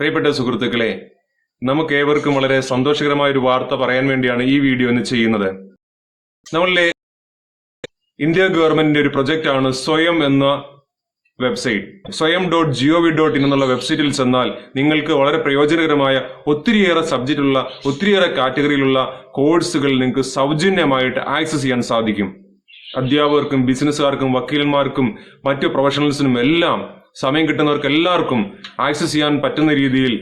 പ്രിയപ്പെട്ട സുഹൃത്തുക്കളെ, നമുക്കേവർക്കും വളരെ സന്തോഷകരമായ ഒരു വാർത്ത പറയാൻ വേണ്ടിയാണ് ഈ വീഡിയോ ഇന്ന് ചെയ്യുന്നത്. നമ്മളുടെ ഇന്ത്യ ഗവൺമെന്റിന്റെ ഒരു പ്രൊജക്റ്റാണ് സ്വയം എന്ന വെബ്സൈറ്റ്. swayam.gov.in എന്നുള്ള വെബ്സൈറ്റിൽ ചെന്നാൽ നിങ്ങൾക്ക് വളരെ പ്രയോജനകരമായ ഒത്തിരിയേറെ സബ്ജക്റ്റുള്ള ഒത്തിരിയേറെ കാറ്റഗറിയിലുള്ള കോഴ്സുകൾ നിങ്ങൾക്ക് സൗജന്യമായിട്ട് ആക്സസ് ചെയ്യാൻ സാധിക്കും. അധ്യാപകർക്കും ബിസിനസ്സുകാർക്കും വക്കീലന്മാർക്കും മറ്റു പ്രൊഫഷണൽസിനും എല്ലാം സമയം കിട്ടുന്നവർക്ക് എല്ലാവർക്കും ആക്സസ് ചെയ്യാൻ പറ്റുന്ന രീതിയിൽ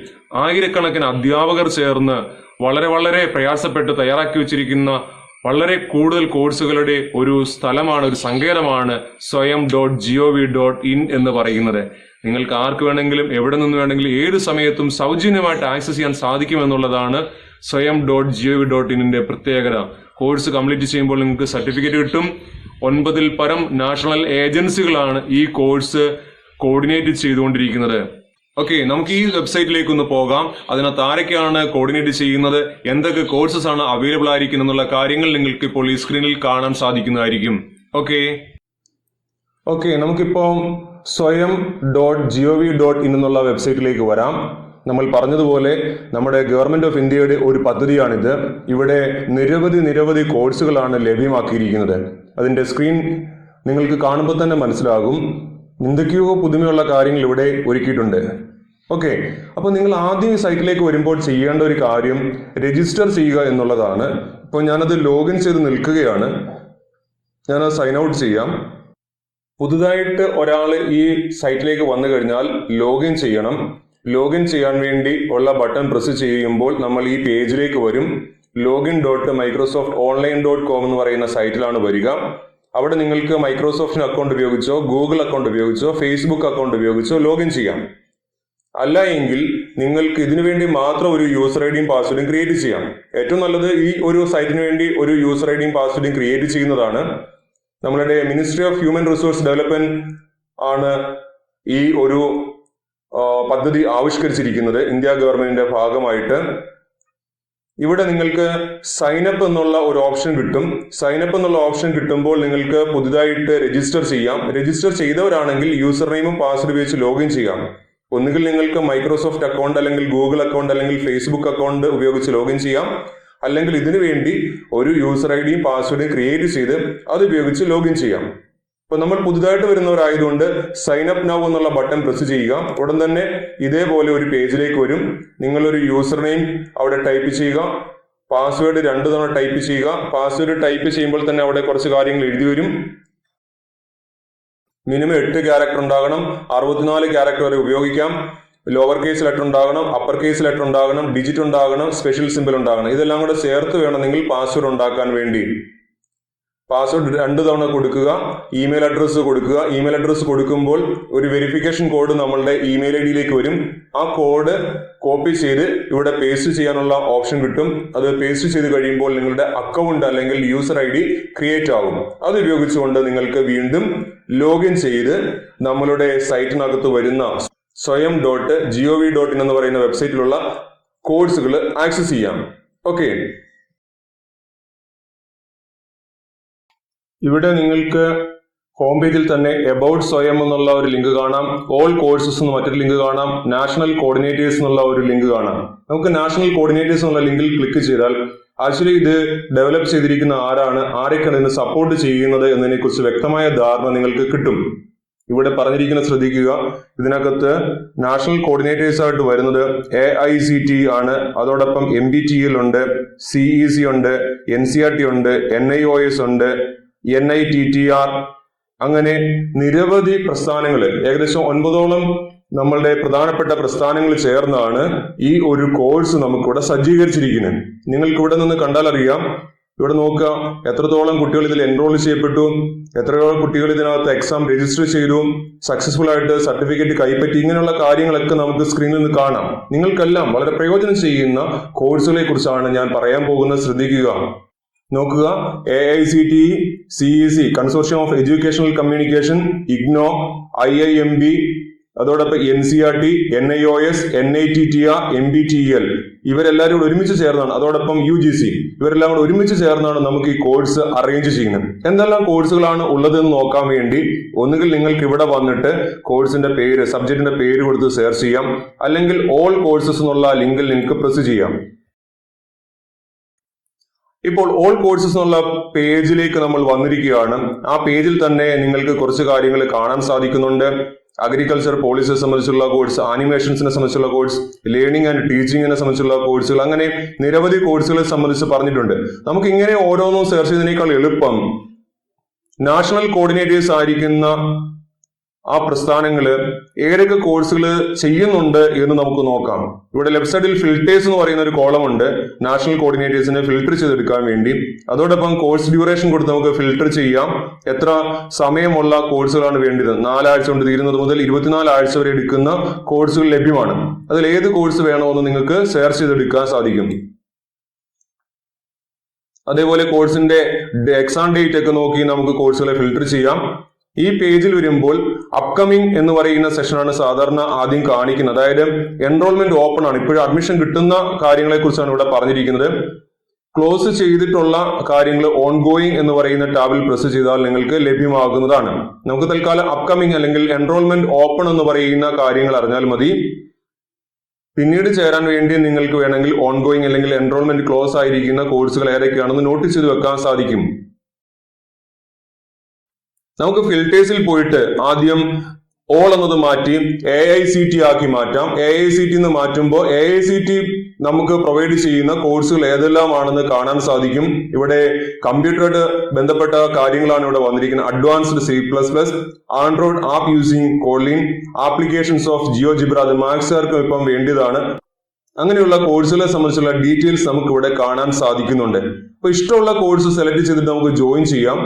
ആയിരക്കണക്കിന് അധ്യാപകർ ചേർന്ന് വളരെ പ്രയാസപ്പെട്ട് തയ്യാറാക്കി വെച്ചിരിക്കുന്ന വളരെ കൂടുതൽ കോഴ്സുകളുടെ ഒരു സ്ഥലമാണ്, ഒരു സങ്കേതമാണ് swayam.gov.in എന്ന് പറയുന്നത്. നിങ്ങൾക്ക് ആർക്ക് വേണമെങ്കിലും എവിടെ നിന്ന് വേണമെങ്കിലും ഏത് സമയത്തും സൗജന്യമായിട്ട് ആക്സസ് ചെയ്യാൻ സാധിക്കുമെന്നുള്ളതാണ് swayam.gov.in പ്രത്യേകത. കോഴ്സ് കംപ്ലീറ്റ് ചെയ്യുമ്പോൾ നിങ്ങൾക്ക് സർട്ടിഫിക്കറ്റ് കിട്ടും. 9-ൽ പരം നാഷണൽ ഏജൻസികളാണ് ഈ കോഴ്സ് കോർഡിനേറ്റ് ചെയ്തുകൊണ്ടിരിക്കുന്നത്. ഓക്കെ, നമുക്ക് ഈ വെബ്സൈറ്റിലേക്ക് ഒന്ന് പോകാം. അതിനകത്ത് ആരൊക്കെയാണ് കോർഡിനേറ്റ് ചെയ്യുന്നത്, എന്തൊക്കെ കോഴ്സസ് ആണ് അവൈലബിൾ ആയിരിക്കും എന്നുള്ള കാര്യങ്ങൾ നിങ്ങൾക്ക് ഇപ്പോൾ ഈ സ്ക്രീനിൽ കാണാൻ സാധിക്കുന്നതായിരിക്കും. ഓക്കെ, നമുക്കിപ്പോൾ swayam.gov.in എന്നുള്ള വെബ്സൈറ്റിലേക്ക് വരാം. നമ്മൾ പറഞ്ഞതുപോലെ നമ്മുടെ ഗവൺമെന്റ് ഓഫ് ഇന്ത്യയുടെ ഒരു പദ്ധതിയാണിത്. ഇവിടെ നിരവധി കോഴ്സുകളാണ് ലഭ്യമാക്കിയിരിക്കുന്നത്. അതിന്റെ സ്ക്രീൻ നിങ്ങൾക്ക് കാണുമ്പോൾ തന്നെ മനസ്സിലാകും. എന്തൊക്കെയോ പുതുമയുള്ള കാര്യങ്ങൾ ഇവിടെ ഒരുക്കിയിട്ടുണ്ട്. ഓക്കെ, അപ്പോൾ നിങ്ങൾ ആദ്യം ഈ സൈറ്റിലേക്ക് വരുമ്പോൾ ചെയ്യേണ്ട ഒരു കാര്യം രജിസ്റ്റർ ചെയ്യുക എന്നുള്ളതാണ്. ഇപ്പോൾ ഞാനത് ലോഗിൻ ചെയ്ത് നിൽക്കുകയാണ്. ഞാനത് സൈൻ ഔട്ട് ചെയ്യാം. പുതുതായിട്ട് ഒരാൾ ഈ സൈറ്റിലേക്ക് വന്നു കഴിഞ്ഞാൽ ലോഗിൻ ചെയ്യണം. ലോഗിൻ ചെയ്യാൻ വേണ്ടി ഉള്ള ബട്ടൺ പ്രസ് ചെയ്യുമ്പോൾ നമ്മൾ ഈ പേജിലേക്ക് വരും. login.microsoftonline.com എന്ന് പറയുന്ന സൈറ്റിലാണ് വരിക. അവിടെ നിങ്ങൾക്ക് മൈക്രോസോഫ്റ്റ് അക്കൗണ്ട് ഉപയോഗിച്ചോ ഗൂഗിൾ അക്കൗണ്ട് ഉപയോഗിച്ചോ ഫേസ്ബുക്ക് അക്കൗണ്ട് ഉപയോഗിച്ചോ ലോഗിൻ ചെയ്യാം. അല്ല എങ്കിൽ നിങ്ങൾക്ക് ഇതിനു വേണ്ടി മാത്രം ഒരു യൂസർ ഐഡിയും പാസ്വേഡും ക്രിയേറ്റ് ചെയ്യാം. ഏറ്റവും നല്ലത് ഈ ഒരു സൈറ്റിന് വേണ്ടി ഒരു യൂസർ ഐഡിയും പാസ്വേഡും ക്രിയേറ്റ് ചെയ്യുന്നതാണ്. നമ്മളുടെ ministry of human resource development ആണ് ഈ ഒരു പദ്ധതി ആവിഷ്കരിച്ചിരിക്കുന്നത് ഇന്ത്യ ഗവൺമെന്റിന്റെ ഭാഗമായിട്ട്. ഇവിടെ നിങ്ങൾക്ക് സൈനപ്പ് എന്നുള്ള ഒരു ഓപ്ഷൻ കിട്ടും. സൈനപ്പ് എന്നുള്ള ഓപ്ഷൻ കിട്ടുമ്പോൾ നിങ്ങൾക്ക് പുതുതായിട്ട് രജിസ്റ്റർ ചെയ്യാം. രജിസ്റ്റർ ചെയ്തവരാണെങ്കിൽ യൂസർ നെയിമും പാസ്വേഡ് ഉപയോഗിച്ച് ലോഗിൻ ചെയ്യാം. ഒന്നുകിൽ നിങ്ങൾക്ക് മൈക്രോസോഫ്റ്റ് അക്കൗണ്ട് അല്ലെങ്കിൽ ഗൂഗിൾ അക്കൗണ്ട് അല്ലെങ്കിൽ ഫേസ്ബുക്ക് അക്കൗണ്ട് ഉപയോഗിച്ച് ലോഗിൻ ചെയ്യാം. അല്ലെങ്കിൽ ഇതിനു വേണ്ടി ഒരു യൂസർ ഐഡിയും പാസ്വേഡും ക്രിയേറ്റ് ചെയ്ത് അത് ഉപയോഗിച്ച് ലോഗിൻ ചെയ്യാം. ഇപ്പൊ നമ്മൾ പുതുതായിട്ട് വരുന്നവരായതുകൊണ്ട് സൈൻ അപ്പ് നൗ എന്നുള്ള ബട്ടൺ പ്രസ് ചെയ്യുക. ഉടൻ തന്നെ ഇതേപോലെ ഒരു പേജിലേക്ക് വരും. നിങ്ങളൊരു യൂസർ നെയിം അവിടെ ടൈപ്പ് ചെയ്യുക, പാസ്വേഡ് 2 തവണ ടൈപ്പ് ചെയ്യുക. പാസ്വേഡ് ടൈപ്പ് ചെയ്യുമ്പോൾ തന്നെ അവിടെ കുറച്ച് കാര്യങ്ങൾ എഴുതി വരും. മിനിമം 8 ക്യാരക്ടർ ഉണ്ടാകണം, 64 ക്യാരക്ടർ വരെ ഉപയോഗിക്കാം. ലോവർ കേസ് ലെറ്റർ ഉണ്ടാകണം, അപ്പർ കേസ് ലെറ്റർ ഉണ്ടാകണം, ഡിജിറ്റ് ഉണ്ടാകണം, സ്പെഷ്യൽ സിമ്പിൾ ഉണ്ടാകണം. ഇതെല്ലാം കൂടെ ചേർത്ത് വേണം നിങ്ങൾ പാസ്വേഡ് ഉണ്ടാക്കാൻ വേണ്ടി. പാസ്വേഡ് 2 തവണ കൊടുക്കുക. ഇമെയിൽ അഡ്രസ്സ് കൊടുക്കുക. ഇമെയിൽ അഡ്രസ്സ് കൊടുക്കുമ്പോൾ ഒരു വെരിഫിക്കേഷൻ കോഡ് നമ്മളുടെ ഇമെയിൽ ഐ ഡിയിലേക്ക് വരും. ആ കോഡ് കോപ്പി ചെയ്ത് ഇവിടെ പേസ്റ്റ് ചെയ്യാനുള്ള ഓപ്ഷൻ കിട്ടും. അത് പേസ്റ്റ് ചെയ്ത് കഴിയുമ്പോൾ നിങ്ങളുടെ അക്കൗണ്ട് അല്ലെങ്കിൽ യൂസർ ഐ ഡി ക്രിയേറ്റ് ആകും. അത് ഉപയോഗിച്ചുകൊണ്ട് നിങ്ങൾക്ക് വീണ്ടും ലോഗിൻ ചെയ്ത് നമ്മളുടെ സൈറ്റിനകത്ത് വരുന്ന swayam.gov.in എന്ന് പറയുന്ന വെബ്സൈറ്റിലുള്ള കോഴ്സുകൾ ആക്സസ് ചെയ്യാം. ഓക്കെ, ഇവിടെ നിങ്ങൾക്ക് ഹോം പേജിൽ തന്നെ അബൌട്ട് സ്വയം എന്നുള്ള ഒരു ലിങ്ക് കാണാം. ഓൾ കോഴ്സസ് എന്ന് മറ്റൊരു ലിങ്ക് കാണാം. നാഷണൽ കോർഡിനേറ്റേഴ്സ് എന്നുള്ള ഒരു ലിങ്ക് കാണാം. നമുക്ക് നാഷണൽ കോർഡിനേറ്റേഴ്സ് എന്നുള്ള ലിങ്കിൽ ക്ലിക്ക് ചെയ്താൽ ആക്ച്വലി ഇത് ഡെവലപ്പ് ചെയ്തിരിക്കുന്ന ആരാണ്, ആരൊക്കെയാണ് ഇതിനെ സപ്പോർട്ട് ചെയ്യുന്നത് എന്നതിനെ കുറിച്ച് വ്യക്തമായ ധാരണ നിങ്ങൾക്ക് കിട്ടും. ഇവിടെ പറഞ്ഞിരിക്കുന്ന ശ്രദ്ധിക്കുക. ഇതിനകത്ത് നാഷണൽ കോർഡിനേറ്റേഴ്സ് ആയിട്ട് വരുന്നത് AICTE ആണ്. അതോടൊപ്പം MBTL ഉണ്ട്, CEC ഉണ്ട്, NCERT ഉണ്ട്, NIOS ഉണ്ട്, NITTR, അങ്ങനെ നിരവധി പ്രസ്ഥാനങ്ങൾ, ഏകദേശം 9ഓളം നമ്മളുടെ പ്രധാനപ്പെട്ട പ്രസ്ഥാനങ്ങൾ ചേർന്നാണ് ഈ ഒരു കോഴ്സ് നമുക്കിവിടെ സജ്ജീകരിച്ചിരിക്കുന്നത്. നിങ്ങൾക്ക് ഇവിടെ നിന്ന് കണ്ടാൽ അറിയാം. ഇവിടെ നോക്കുക, എത്രത്തോളം കുട്ടികൾ ഇതിൽ എൻറോൾ ചെയ്യപ്പെട്ടു, എത്രയോളം കുട്ടികൾ ഇതിനകത്ത് എക്സാം രജിസ്റ്റർ ചെയ്തു, സക്സസ്ഫുൾ ആയിട്ട് സർട്ടിഫിക്കറ്റ് കൈപ്പറ്റി, ഇങ്ങനെയുള്ള കാര്യങ്ങളൊക്കെ നമുക്ക് സ്ക്രീനിൽ നിന്ന് കാണാം. നിങ്ങൾക്കെല്ലാം വളരെ പ്രയോജനം ചെയ്യുന്ന കോഴ്സുകളെ കുറിച്ചാണ് ഞാൻ പറയാൻ പോകുന്നത്. ശ്രദ്ധിക്കുക, നോക്കുക. AICTE, CEC consortium of educational communication, IGNO, IIMB, അതോടൊപ്പം NCERT, NIOS, NITTR, MBTL ഇവരെല്ലാവരും കൂടെ ഒരുമിച്ച് ചേർന്നാണ്, അതോടൊപ്പം UGC ഇവരെല്ലാം കൂടെ ഒരുമിച്ച് ചേർന്നാണ് നമുക്ക് ഈ കോഴ്സ് അറേഞ്ച് ചെയ്യുന്നത്. എന്തെല്ലാം കോഴ്സുകളാണ് ഉള്ളതെന്ന് നോക്കാൻ വേണ്ടി ഒന്നുകിൽ നിങ്ങൾക്ക് ഇവിടെ വന്നിട്ട് കോഴ്സിന്റെ പേര്, സബ്ജക്റ്റിന്റെ പേര് കൊടുത്ത് സെർച്ച് ചെയ്യാം, അല്ലെങ്കിൽ ഓൾ കോഴ്സസ് എന്നുള്ള ലിങ്കിൽ നിങ്ങൾക്ക് പ്രസ് ചെയ്യാം. ഇപ്പോൾ ഓൾ കോഴ്സസ് എന്നുള്ള പേജിലേക്ക് നമ്മൾ വന്നിരിക്കുകയാണ്. ആ പേജിൽ തന്നെ നിങ്ങൾക്ക് കുറച്ച് കാര്യങ്ങൾ കാണാൻ സാധിക്കുന്നുണ്ട്. അഗ്രികൾച്ചർ പോളിസിയെ സംബന്ധിച്ചുള്ള കോഴ്സ്, ആനിമേഷൻസിനെ സംബന്ധിച്ചുള്ള കോഴ്സ്, ലേണിംഗ് ആൻഡ് ടീച്ചിങ്ങിനെ സംബന്ധിച്ചുള്ള കോഴ്സുകൾ, അങ്ങനെ നിരവധി കോഴ്സുകളെ സംബന്ധിച്ച് പറഞ്ഞിട്ടുണ്ട്. നമുക്ക് ഇങ്ങനെ ഓരോന്നും സെർച്ച് ചെയ്തതിനേക്കാൾ എളുപ്പം നാഷണൽ കോർഡിനേറ്റേഴ്സ് ആയിരിക്കുന്ന ആ പ്രസ്ഥാനങ്ങള് ഏതൊക്കെ കോഴ്സുകൾ ചെയ്യുന്നുണ്ട് എന്ന് നമുക്ക് നോക്കാം. ഇവിടെ ലെഫ്റ്റ് സൈഡിൽ ഫിൽറ്റേഴ്സ് എന്ന് പറയുന്ന ഒരു കോളം ഉണ്ട്, നാഷണൽ കോർഡിനേറ്റേഴ്സിനെ ഫിൽട്ടർ ചെയ്തെടുക്കാൻ വേണ്ടി. അതോടൊപ്പം കോഴ്സ് ഡ്യൂറേഷൻ കൊടുത്ത് നമുക്ക് ഫിൽട്ടർ ചെയ്യാം, എത്ര സമയമുള്ള കോഴ്സുകളാണ് വേണ്ടത്. 4 ആഴ്ച കൊണ്ട് തീരുന്നത് മുതൽ 24 ആഴ്ച വരെ എടുക്കുന്ന കോഴ്സുകൾ ലഭ്യമാണ്. അതിൽ ഏത് കോഴ്സ് വേണമെന്ന് നിങ്ങൾക്ക് സെർച്ച് ചെയ്തെടുക്കാൻ സാധിക്കും. അതേപോലെ കോഴ്സിന്റെ എക്സാം ഡേറ്റ് ഒക്കെ നോക്കി നമുക്ക് കോഴ്സുകളെ ഫിൽട്ടർ ചെയ്യാം. ഈ പേജിൽ വരുമ്പോൾ അപ്കമിങ് എന്ന് പറയുന്ന സെഷനാണ് സാധാരണ ആദ്യം കാണിക്കുന്നത്. അതായത് എൻറോൾമെന്റ് ഓപ്പൺ ആണ്, ഇപ്പോഴും അഡ്മിഷൻ കിട്ടുന്ന കാര്യങ്ങളെ കുറിച്ചാണ് ഇവിടെ പറഞ്ഞിരിക്കുന്നത്. ക്ലോസ് ചെയ്തിട്ടുള്ള കാര്യങ്ങൾ ഓൺ ഗോയിങ് എന്ന് പറയുന്ന ടാബിൽ പ്രസ് ചെയ്താൽ നിങ്ങൾക്ക് ലഭ്യമാകുന്നതാണ്. നമുക്ക് തൽക്കാലം അപ്കമിങ് അല്ലെങ്കിൽ എൻറോൾമെന്റ് ഓപ്പൺ എന്ന് പറയുന്ന കാര്യങ്ങൾ അറിഞ്ഞാൽ മതി. പിന്നീട് ചേരാൻ വേണ്ടി നിങ്ങൾക്ക് വേണമെങ്കിൽ ഓൺ ഗോയിങ് അല്ലെങ്കിൽ എൻറോൾമെന്റ് ക്ലോസ് ആയിരിക്കുന്ന കോഴ്സുകൾ ഏതൊക്കെയാണെന്ന് നോട്ട് ചെയ്ത് വെക്കാൻ സാധിക്കും. നമുക്ക് ഫിൽറ്റേഴ്സിൽ പോയിട്ട് ആദ്യം ഓൾ എന്നത് മാറ്റി AICT ആക്കി മാറ്റാം. AICT എന്ന് മാറ്റുമ്പോൾ AICT നമുക്ക് പ്രൊവൈഡ് ചെയ്യുന്ന കോഴ്സുകൾ ഏതെല്ലാമാണെന്ന് കാണാൻ സാധിക്കും. ഇവിടെ കമ്പ്യൂട്ടറുമായിട്ട് ബന്ധപ്പെട്ട കാര്യങ്ങളാണ് ഇവിടെ വന്നിരിക്കുന്നത്. Advanced C++, Android app using Kotlin, applications of GeoGebra, അത് മാത്സുകാർക്കും ഇപ്പം വേണ്ടിയതാണ്. അങ്ങനെയുള്ള കോഴ്സുകളെ സംബന്ധിച്ചുള്ള ഡീറ്റെയിൽസ് നമുക്ക് ഇവിടെ കാണാൻ സാധിക്കുന്നുണ്ട്. അപ്പൊ ഇഷ്ടമുള്ള കോഴ്സ് സെലക്ട് ചെയ്തിട്ട് നമുക്ക് ജോയിൻ ചെയ്യാം.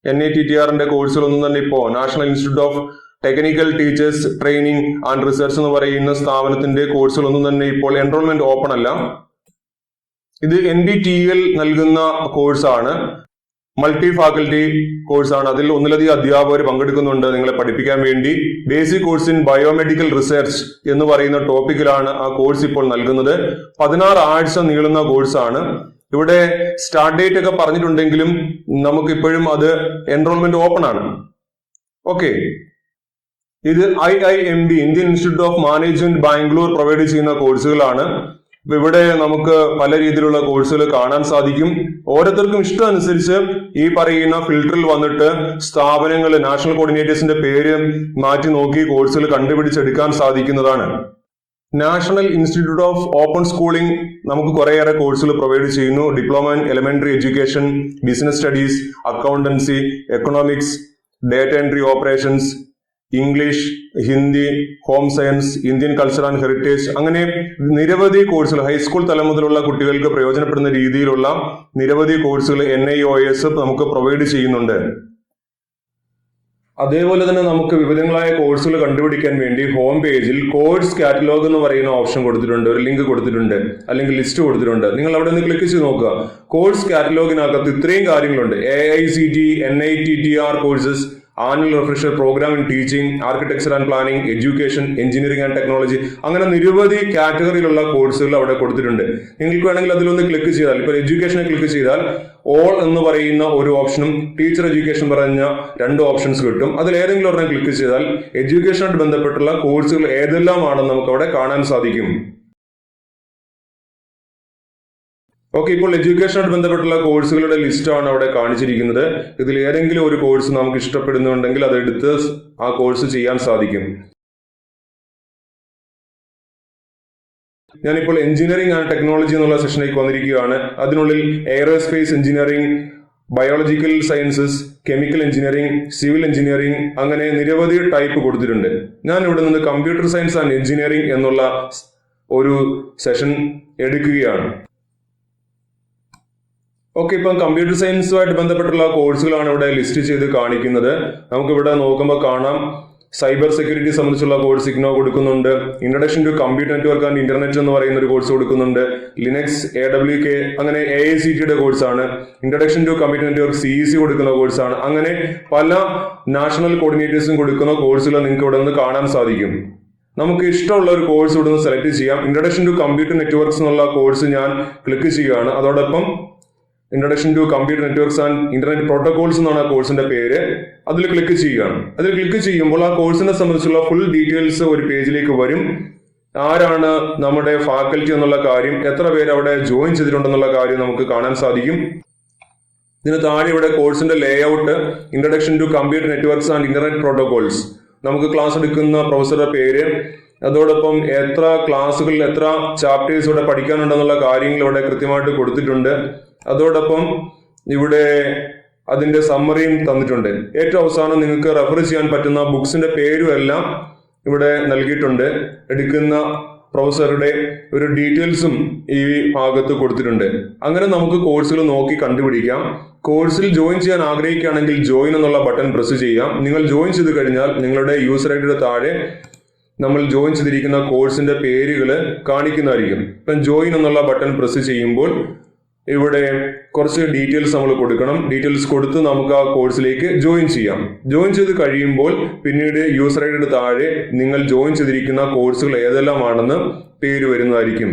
NITTRന്റെ കോഴ്സുകളൊന്നും തന്നെ ഇപ്പോൾ national institute of technical teachers training and research എന്ന് പറയുന്ന സ്ഥാപനത്തിന്റെ കോഴ്സുകളൊന്നും തന്നെ ഇപ്പോൾ എൻറോൾമെന്റ് ഓപ്പൺ അല്ല. ഇത് NDTL നൽകുന്ന കോഴ്സാണ്, മൾട്ടി ഫാക്കൽറ്റി കോഴ്സാണ്. അതിൽ ഒന്നിലധികം അധ്യാപകർ പങ്കെടുക്കുന്നുണ്ട് നിങ്ങളെ പഠിപ്പിക്കാൻ വേണ്ടി. Basic course in biomedical research എന്ന് പറയുന്ന ടോപ്പിക്കിലാണ് ആ കോഴ്സ് ഇപ്പോൾ നൽകുന്നത്. 16 ആഴ്ച നീളുന്ന കോഴ്സാണ്. ഇവിടെ സ്റ്റാർട്ട് ഡേറ്റ് ഒക്കെ പറഞ്ഞിട്ടുണ്ടെങ്കിലും നമുക്ക് ഇപ്പോഴും അത് എൻറോൾമെന്റ് ഓപ്പൺ ആണ്. ഓക്കെ, ഇത് IIMB Indian institute of management Bangalore provide ചെയ്യുന്ന കോഴ്സുകളാണ്. ഇവിടെ നമുക്ക് പല രീതിയിലുള്ള കോഴ്സുകൾ കാണാൻ സാധിക്കും. ഓരോരുത്തർക്കും ഇഷ്ടം അനുസരിച്ച് ഈ പറയുന്ന ഫിൽട്ടറിൽ വന്നിട്ട് സ്ഥാപനങ്ങൾ, നാഷണൽ കോർഡിനേറ്റേഴ്സിന്റെ പേര് മാറ്റി നോക്കി കോഴ്സുകൾ കണ്ടുപിടിച്ചെടുക്കാൻ സാധിക്കുന്നതാണ്. National institute of open schooling നമുക്ക് കുറേയേറെ കോഴ്സുകൾ പ്രൊവൈഡ് ചെയ്യുന്നു. Diploma in elementary education, business studies, accountancy, economics, data entry operations, English, Hindi, home science, Indian culture and heritage, അങ്ങനെ നിരവധി കോഴ്സുകൾ ഹൈസ്കൂൾ തലം മുതലുള്ള കുട്ടികൾക്ക് പ്രയോജനപ്പെടുന്ന രീതിയിലുള്ള നിരവധി കോഴ്സുകൾ NIOS നമുക്ക് പ്രൊവൈഡ് ചെയ്യുന്നുണ്ട്. അതേപോലെ തന്നെ നമുക്ക് വിവിധങ്ങളായ കോഴ്സുകൾ കണ്ടുപിടിക്കാൻ വേണ്ടി ഹോം പേജിൽ കോഴ്സ് കാറ്റലോഗ് എന്ന് പറയുന്ന ഓപ്ഷൻ കൊടുത്തിട്ടുണ്ട്, ഒരു ലിങ്ക് കൊടുത്തിട്ടുണ്ട്, അല്ലെങ്കിൽ ലിസ്റ്റ് കൊടുത്തിട്ടുണ്ട്. നിങ്ങൾ അവിടെ നിന്ന് ക്ലിക്ക് ചെയ്ത് നോക്കുക. കോഴ്സ് കാറ്റലോഗിനകത്ത് ഇത്രയും കാര്യങ്ങളുണ്ട്. AICT, NITTR courses, annual refresher, programme in teaching, architecture and planning, education, engineering and technology, അങ്ങനെ നിരവധി കാറ്റഗറിയിലുള്ള കോഴ്സുകൾ അവിടെ കൊടുത്തിട്ടുണ്ട്. നിങ്ങൾക്ക് വേണമെങ്കിൽ അതിലൊന്ന് ക്ലിക്ക് ചെയ്താൽ, ഇപ്പോൾ എഡ്യൂക്കേഷനെ ക്ലിക്ക് ചെയ്താൽ ഓൾ എന്ന് പറയുന്ന ഒരു ഓപ്ഷനും ടീച്ചർ എഡ്യൂക്കേഷൻ പറഞ്ഞ 2 ഓപ്ഷൻസ് കിട്ടും. അതിൽ ഏതെങ്കിലും ഒരെണ്ണം ക്ലിക്ക് ചെയ്താൽ എഡ്യൂക്കേഷനായിട്ട് ബന്ധപ്പെട്ടുള്ള കോഴ്സുകൾ ഏതെല്ലാമാണെന്ന് നമുക്ക് അവിടെ കാണാൻ സാധിക്കും. ഓക്കെ, ഇപ്പോൾ എഡ്യൂക്കേഷനായിട്ട് ബന്ധപ്പെട്ടുള്ള കോഴ്സുകളുടെ ലിസ്റ്റാണ് അവിടെ കാണിച്ചിരിക്കുന്നത്. ഇതിൽ ഏതെങ്കിലും ഒരു കോഴ്സ് നമുക്ക് ഇഷ്ടപ്പെടുന്നുണ്ടെങ്കിൽ അതെടുത്ത് ആ കോഴ്സ് ചെയ്യാൻ സാധിക്കും. ഞാനിപ്പോൾ എഞ്ചിനീയറിംഗ് ആൻഡ് ടെക്നോളജി എന്നുള്ള സെഷനിലേക്ക് വന്നിരിക്കുകയാണ്. അതിനുള്ളിൽ aerospace engineering, biological sciences, chemical engineering, civil engineering, അങ്ങനെ നിരവധി ടൈപ്പ് കൊടുത്തിട്ടുണ്ട്. ഞാൻ ഇവിടെ നിന്ന് കമ്പ്യൂട്ടർ സയൻസ് ആൻഡ് എഞ്ചിനീയറിംഗ് എന്നുള്ള ഒരു സെഷൻ എടുക്കുകയാണ്. ഓക്കെ, ഇപ്പം കമ്പ്യൂട്ടർ സയൻസുമായിട്ട് ബന്ധപ്പെട്ടുള്ള കോഴ്സുകളാണ് ഇവിടെ ലിസ്റ്റ് ചെയ്ത് കാണിക്കുന്നത്. നമുക്കിവിടെ നോക്കുമ്പോൾ കാണാം സൈബർ സെക്യൂരിറ്റി സംബന്ധിച്ചുള്ള കോഴ്സ് ഇഗ്നോ കൊടുക്കുന്നുണ്ട്. Introduction to computer network and internet എന്ന് പറയുന്ന ഒരു കോഴ്സ് കൊടുക്കുന്നുണ്ട്. ലിനക്സ്, AWK, അങ്ങനെ AICTയുടെ കോഴ്സാണ്. Introduction to computer network CEC കൊടുക്കുന്ന കോഴ്സാണ്. അങ്ങനെ പല നാഷണൽ കോർഡിനേറ്റേഴ്സും കൊടുക്കുന്ന കോഴ്സുകൾ നിങ്ങൾക്ക് ഇവിടെ നിന്ന് കാണാൻ സാധിക്കും. നമുക്ക് ഇഷ്ടമുള്ള ഒരു കോഴ്സ് ഇവിടുന്ന് സെലക്ട് ചെയ്യാം. ഇൻട്രൊഡക്ഷൻ ടു കമ്പ്യൂട്ടർ നെറ്റ്വർക്ക്സ് എന്നുള്ള കോഴ്സ് ഞാൻ ക്ലിക്ക് ചെയ്യുകയാണ്. അതോടൊപ്പം introduction to computer networks and internet protocols എന്നാണ് ആ കോഴ്സിന്റെ പേര്. അതിൽ ക്ലിക്ക് ചെയ്യുകയാണ്. അതിൽ ക്ലിക്ക് ചെയ്യുമ്പോൾ ആ കോഴ്സിനെ സംബന്ധിച്ചുള്ള ഫുൾ ഡീറ്റെയിൽസ് ഒരു പേജിലേക്ക് വരും. ആരാണ് നമ്മുടെ ഫാക്കൽറ്റി എന്നുള്ള കാര്യം, എത്ര പേര് അവിടെ ജോയിൻ ചെയ്തിട്ടുണ്ടെന്നുള്ള കാര്യം നമുക്ക് കാണാൻ സാധിക്കും. ഇതിന് താഴെ ഇവിടെ കോഴ്സിന്റെ layout, introduction to computer networks and internet protocols, നമുക്ക് ക്ലാസ് എടുക്കുന്ന പ്രൊഫസറുടെ പേര്, അതോടൊപ്പം എത്ര ക്ലാസ്സുകൾ, എത്ര ചാപ്റ്റേഴ്സ് ഇവിടെ പഠിക്കാനുണ്ടെന്നുള്ള കാര്യങ്ങൾ ഇവിടെ കൃത്യമായിട്ട് കൊടുത്തിട്ടുണ്ട്. അതോടൊപ്പം ഇവിടെ അതിന്റെ സമ്മറിയും തന്നിട്ടുണ്ട്. ഏറ്റവും അവസാനം നിങ്ങൾക്ക് റെഫർ ചെയ്യാൻ പറ്റുന്ന ബുക്സിന്റെ പേരും എല്ലാം ഇവിടെ നൽകിയിട്ടുണ്ട്. എടുക്കുന്ന പ്രൊഫസറുടെ ഒരു ഡീറ്റെയിൽസും ഈ ഭാഗത്ത് കൊടുത്തിട്ടുണ്ട്. അങ്ങനെ നമുക്ക് കോഴ്സുകൾ നോക്കി കണ്ടുപിടിക്കാം. കോഴ്സിൽ ജോയിൻ ചെയ്യാൻ ആഗ്രഹിക്കുകയാണെങ്കിൽ ജോയിൻ എന്നുള്ള ബട്ടൺ പ്രസ് ചെയ്യാം. നിങ്ങൾ ജോയിൻ ചെയ്ത് കഴിഞ്ഞാൽ നിങ്ങളുടെ യൂസർ ഐഡിയുടെ താഴെ നമ്മൾ ജോയിൻ ചെയ്തിരിക്കുന്ന കോഴ്സിന്റെ പേരുകൾ കാണിക്കുന്നതായിരിക്കും. ഇപ്പം ജോയിൻ എന്നുള്ള ബട്ടൺ പ്രസ് ചെയ്യുമ്പോൾ ഇവിടെ കുറച്ച് ഡീറ്റെയിൽസ് നമ്മൾ കൊടുക്കണം. ഡീറ്റെയിൽസ് കൊടുത്ത് നമുക്ക് ആ കോഴ്സിലേക്ക് ജോയിൻ ചെയ്യാം. ജോയിൻ ചെയ്ത് കഴിയുമ്പോൾ പിന്നീട് യൂസർ ഐഡിയുടെ താഴെ നിങ്ങൾ ജോയിൻ ചെയ്തിരിക്കുന്ന കോഴ്സുകൾ ഏതെല്ലാമാണെന്ന് പേര് വരുന്നതായിരിക്കും.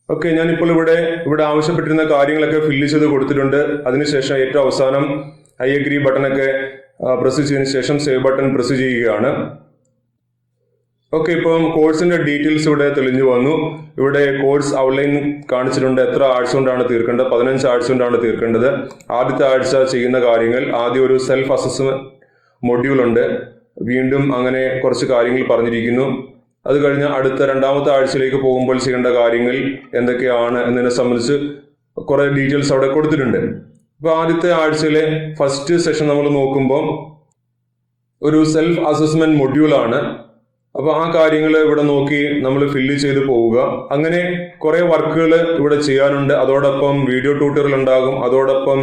ഓക്കെ, ഞാനിപ്പോൾ ഇവിടെ ആവശ്യപ്പെട്ടിരുന്ന കാര്യങ്ങളൊക്കെ ഫില്ല് ചെയ്ത് കൊടുത്തിട്ടുണ്ട്. അതിനുശേഷം ഏറ്റവും അവസാനം ഐ അഗ്രി ബട്ടണൊക്കെ പ്രസ് ചെയ്തതിനു ശേഷം സേവ് ബട്ടൺ പ്രസ് ചെയ്യുകയാണ്. ഓക്കെ, ഇപ്പം കോഴ്സിന്റെ ഡീറ്റെയിൽസ് ഇവിടെ തെളിഞ്ഞു വന്നു. ഇവിടെ കോഴ്സ് ഔട്ട്ലൈൻ കാണിച്ചിട്ടുണ്ട്. എത്ര ആഴ്ച കൊണ്ടാണ് തീർക്കേണ്ടത്? 15 ആഴ്ച കൊണ്ടാണ് തീർക്കേണ്ടത്. ആദ്യത്തെ ആഴ്ച ചെയ്യുന്ന കാര്യങ്ങൾ, ആദ്യം ഒരു സെൽഫ് അസസ്മെന്റ് മൊഡ്യൂൾ ഉണ്ട്. വീണ്ടും അങ്ങനെ കുറച്ച് കാര്യങ്ങൾ പറഞ്ഞിരിക്കുന്നു. അത് കഴിഞ്ഞ് അടുത്ത രണ്ടാമത്തെ ആഴ്ചയിലേക്ക് പോകുമ്പോൾ ചെയ്യേണ്ട കാര്യങ്ങൾ എന്തൊക്കെയാണ് എന്നതിനെ സംബന്ധിച്ച് കുറെ ഡീറ്റെയിൽസ് അവിടെ കൊടുത്തിട്ടുണ്ട്. ഇപ്പൊ ആദ്യത്തെ ആഴ്ചയിലെ ഫസ്റ്റ് സെഷൻ നമ്മൾ നോക്കുമ്പോൾ ഒരു സെൽഫ് അസസ്മെന്റ് മൊഡ്യൂളാണ്. അപ്പൊ ആ കാര്യങ്ങൾ ഇവിടെ നോക്കി നമ്മൾ ഫില്ല് ചെയ്ത് പോവുക. അങ്ങനെ കുറെ വർക്കുകൾ ഇവിടെ ചെയ്യാനുണ്ട്. അതോടൊപ്പം വീഡിയോ ട്യൂട്ടോറിയൽ ഉണ്ടാകും. അതോടൊപ്പം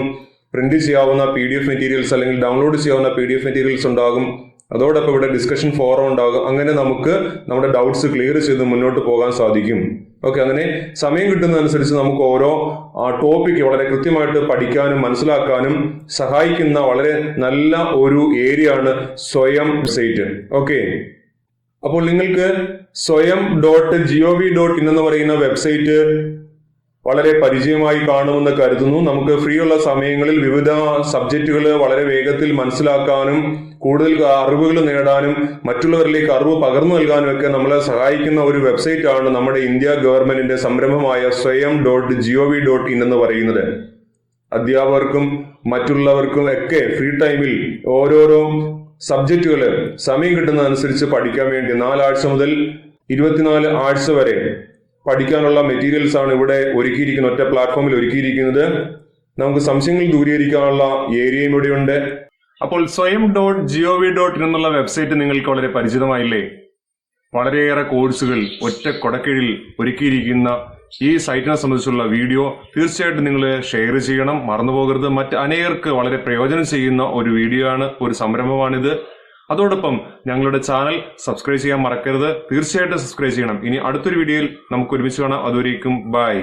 പ്രിന്റ് ചെയ്യാവുന്ന PDF മെറ്റീരിയൽസ് അല്ലെങ്കിൽ ഡൗൺലോഡ് ചെയ്യാവുന്ന PDF മെറ്റീരിയൽസ് ഉണ്ടാകും. അതോടൊപ്പം ഇവിടെ ഡിസ്കഷൻ ഫോറം ഉണ്ടാകും. അങ്ങനെ നമുക്ക് നമ്മുടെ ഡൗട്ട്സ് ക്ലിയർ ചെയ്ത് മുന്നോട്ട് പോകാൻ സാധിക്കും. ഓക്കെ, അങ്ങനെ സമയം കിട്ടുന്നതനുസരിച്ച് നമുക്ക് ഓരോ ടോപ്പിക്ക് വളരെ കൃത്യമായിട്ട് പഠിക്കാനും മനസ്സിലാക്കാനും സഹായിക്കുന്ന വളരെ നല്ല ഒരു ഏരിയ ആണ് സ്വയം സൈറ്റ്. ഓക്കെ, അപ്പോൾ നിങ്ങൾക്ക് swayam.gov.in എന്ന് പറയുന്ന വെബ്സൈറ്റ് വളരെ പരിചയമായി കാണുമെന്ന് കരുതുന്നു. നമുക്ക് ഫ്രീ ഉള്ള സമയങ്ങളിൽ വിവിധ സബ്ജക്റ്റുകൾ വളരെ വേഗത്തിൽ മനസ്സിലാക്കാനും കൂടുതൽ അറിവുകൾ നേടാനും മറ്റുള്ളവരിലേക്ക് അറിവ് പകർന്നു നൽകാനും ഒക്കെ നമ്മളെ സഹായിക്കുന്ന ഒരു വെബ്സൈറ്റ് ആണ് നമ്മുടെ ഇന്ത്യ ഗവൺമെന്റിന്റെ സംരംഭമായ swayam.gov.in എന്ന് പറയുന്നത്. അധ്യാപകർക്കും മറ്റുള്ളവർക്കും ഒക്കെ ഫ്രീ ടൈമിൽ ഓരോരോ സബ്ജക്റ്റുകൾ സമയം കിട്ടുന്നതനുസരിച്ച് പഠിക്കാൻ വേണ്ടി 4 ആഴ്ച മുതൽ 24 ആഴ്ച വരെ പഠിക്കാനുള്ള മെറ്റീരിയൽസ് ആണ് ഇവിടെ ഒരുക്കിയിരിക്കുന്നത്. ഒറ്റ പ്ലാറ്റ്ഫോമിൽ ഒരുക്കിയിരിക്കുന്നത്. നമുക്ക് സംശയങ്ങൾ ദൂരീകരിക്കാനുള്ള ഏരിയയും ഇവിടെയുണ്ട്. അപ്പോൾ swayam.gov.in എന്നുള്ള വെബ്സൈറ്റ് നിങ്ങൾക്ക് വളരെ പരിചിതമായില്ലേ? വളരെയേറെ കോഴ്സുകൾ ഒറ്റ കൊടക്കീഴിൽ ഒരുക്കിയിരിക്കുന്ന ഈ സൈറ്റിനെ സംബന്ധിച്ചുള്ള വീഡിയോ തീർച്ചയായിട്ടും നിങ്ങൾ ഷെയർ ചെയ്യണം, മറന്നുപോകരുത്. മറ്റ് അനേകർക്ക് വളരെ പ്രയോജനം ചെയ്യുന്ന ഒരു വീഡിയോ ആണ്, ഒരു സംരംഭമാണിത്. അതോടൊപ്പം ഞങ്ങളുടെ ചാനൽ സബ്സ്ക്രൈബ് ചെയ്യാൻ മറക്കരുത്. തീർച്ചയായിട്ടും സബ്സ്ക്രൈബ് ചെയ്യണം. ഇനി അടുത്തൊരു വീഡിയോയിൽ നമുക്ക് ഒരുമിച്ച് കാണാം. അതുവരേക്കും ബൈ.